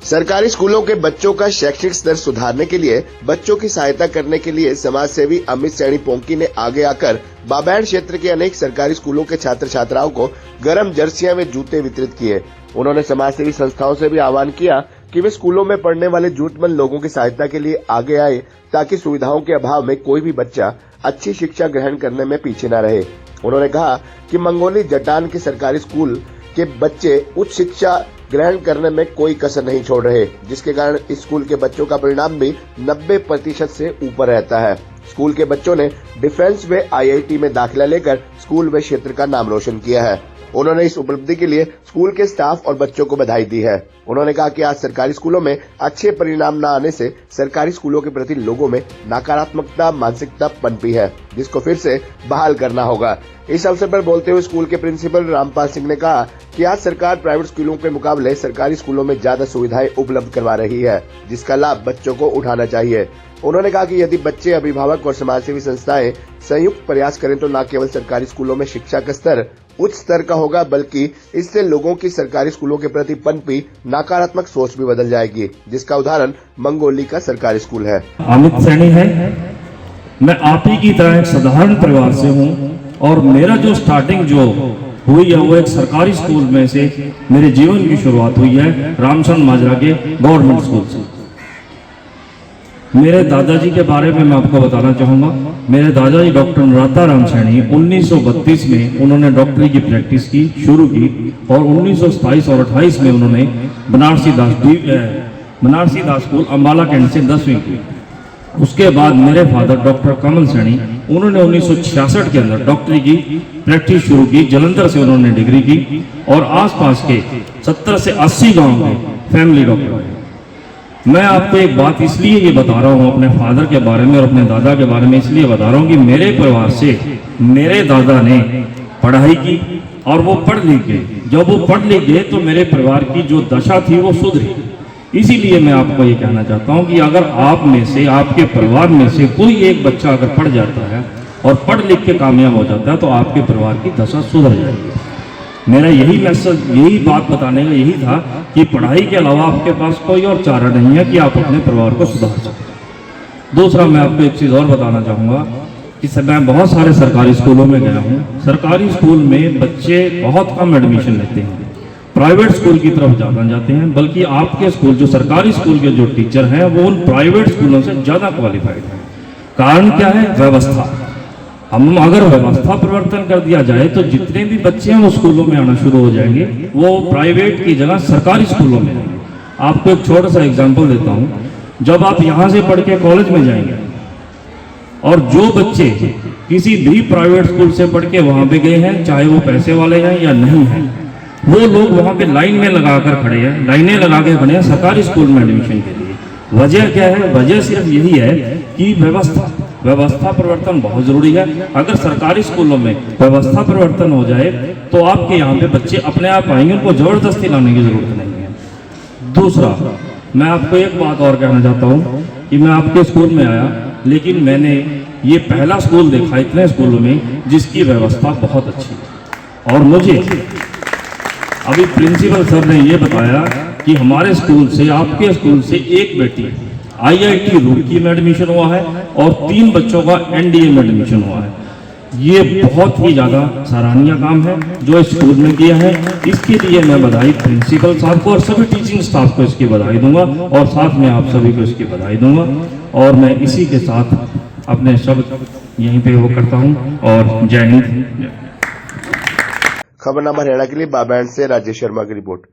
सरकारी स्कूलों के बच्चों का शैक्षिक स्तर सुधारने के लिए बच्चों की सहायता करने के लिए समाज सेवी अमित सैनी पोंकी ने आगे आकर बाबैंड क्षेत्र के अनेक सरकारी स्कूलों के छात्र छात्राओं को गर्म जर्सियां व जूते वितरित किए। उन्होंने समाज सेवी संस्थाओं से भी आह्वान किया कि वे स्कूलों में पढ़ने वाले जरूरतमंद लोगों की सहायता के लिए आगे आए, ताकि सुविधाओं के अभाव में कोई भी बच्चा अच्छी शिक्षा ग्रहण करने में पीछे न रहे। उन्होंने कहा कि मंगोली जटान के सरकारी स्कूल के बच्चे उच्च शिक्षा ग्रहण करने में कोई कसर नहीं छोड़ रहे, जिसके कारण इस स्कूल के बच्चों का परिणाम भी 90% से ऊपर रहता है। स्कूल के बच्चों ने डिफेंस व IIT में दाखिला लेकर स्कूल व क्षेत्र का नाम रोशन किया है। उन्होंने इस उपलब्धि के लिए स्कूल के स्टाफ और बच्चों को बधाई दी है। उन्होंने कहा कि आज सरकारी स्कूलों में अच्छे परिणाम न आने से सरकारी स्कूलों के प्रति लोगों में नकारात्मकता मानसिकता पनपी है, जिसको फिर से बहाल करना होगा। इस अवसर पर बोलते हुए स्कूल के प्रिंसिपल रामपाल सिंह ने कहा कि आज सरकार प्राइवेट स्कूलों के मुकाबले सरकारी स्कूलों में ज्यादा सुविधाएं उपलब्ध करवा रही है, जिसका लाभ बच्चों को उठाना चाहिए। उन्होंने कहा कि यदि बच्चे, अभिभावक और समाजसेवी संस्थाएं संयुक्त प्रयास करें तो न केवल सरकारी स्कूलों में शिक्षा का स्तर उच्च स्तर का होगा, बल्कि इससे लोगों की सरकारी स्कूलों के प्रति पनपी नकारात्मक सोच भी बदल जाएगी, जिसका उदाहरण मंगोली का सरकारी स्कूल है। अमित सैनी है, मैं आप ही की तरह एक साधारण परिवार से हूँ और मेरा जो स्टार्टिंग जो हुई है वो एक सरकारी स्कूल में से मेरे जीवन की शुरुआत हुई है, रामचंद माजरा के गवर्नमेंट स्कूल से। मेरे दादाजी के बारे में मैं आपको बताना चाहूँगा। मेरे दादाजी डॉक्टर नराता राम सैनी 1932 में उन्होंने डॉक्टरी की प्रैक्टिस की शुरू की और 1927 और 28 में उन्होंने बनारसी दास स्कूल अम्बाला कैंट से 10वीं की। उसके बाद मेरे फादर डॉक्टर कमल सैनी, उन्होंने 1966 के अंदर डॉक्टरी की प्रैक्टिस शुरू की, जलंधर से उन्होंने डिग्री की और आसपास के 70 से 80 गांव के फैमिली डॉक्टर हैं। मैं आपको एक बात इसलिए ये बता रहा हूँ अपने फादर के बारे में और अपने दादा के बारे में इसलिए बता रहा हूँ कि मेरे परिवार से मेरे दादा ने पढ़ाई की और वो पढ़ लिख गए। जब वो पढ़ लिख गए तो मेरे परिवार की जो दशा थी वो सुधरी। इसीलिए मैं आपको ये कहना चाहता हूँ कि अगर आप में से, आपके परिवार में से कोई एक बच्चा अगर पढ़ जाता है और पढ़ लिख के कामयाब हो जाता है तो आपके परिवार की दशा सुधर जाएगी। मेरा यही मैसेज, यही बात बताने का यही था कि पढ़ाई के अलावा आपके पास कोई और चारा नहीं है कि आप अपने परिवार को सुधार सकें। दूसरा, मैं आपको एक चीज़ और बताना चाहूँगा कि मैं बहुत सारे सरकारी स्कूलों में गया हूँ। सरकारी स्कूल में बच्चे बहुत कम एडमिशन लेते हैं, प्राइवेट स्कूल की तरफ ज़्यादा जाते हैं, बल्कि आपके स्कूल जो सरकारी स्कूल के जो टीचर हैं वो उन प्राइवेट स्कूलों से ज़्यादा क्वालिफाइड हैं। कारण क्या है? व्यवस्था। हम अगर व्यवस्था परिवर्तन कर दिया जाए तो जितने भी बच्चे हैं वो स्कूलों में आना शुरू हो जाएंगे, वो प्राइवेट की जगह सरकारी स्कूलों में आएंगे। आपको एक छोटा सा एग्जांपल देता हूँ। जब आप यहाँ से पढ़ के कॉलेज में जाएंगे और जो बच्चे किसी भी प्राइवेट स्कूल से पढ़ के वहाँ पे गए हैं, चाहे वो पैसे वाले हैं या नहीं हैं, वो लोग वहाँ पे लाइन में लगाकर खड़े हैं, लाइनें लगा के खड़े हैं सरकारी स्कूल में एडमिशन के लिए। वजह क्या है? वजह सिर्फ यही है कि व्यवस्था परिवर्तन बहुत जरूरी है। अगर सरकारी स्कूलों में व्यवस्था परिवर्तन हो जाए तो आपके यहाँ पे बच्चे अपने आप आएंगे, उनको जबरदस्ती लाने की जरूरत नहीं है। दूसरा, मैं आपको एक बात और कहना चाहता हूँ कि मैं आपके स्कूल में आया, लेकिन मैंने ये पहला स्कूल देखा इतने स्कूलों में जिसकी व्यवस्था बहुत अच्छी है। और मुझे अभी प्रिंसिपल सर ने ये बताया कि हमारे स्कूल से, आपके स्कूल से एक बेटी IIT रुड़की में एडमिशन हुआ है और 3 बच्चों का NDA में एडमिशन हुआ है। ये बहुत ही ज़्यादा सराहनीय काम है जो इस स्कूल में किया है। इसके लिए मैं बधाई प्रिंसिपल साहब को और सभी टीचिंग स्टाफ को इसकी बधाई दूंगा और साथ में आप सभी को इसकी बधाई दूंगा। और मैं इसी के साथ अपने शब्द यहीं पे वो करता हूँ और जय हिंद। खबरनामा हरियाणा के लिए बाबैंड से राजेश शर्मा की रिपोर्ट।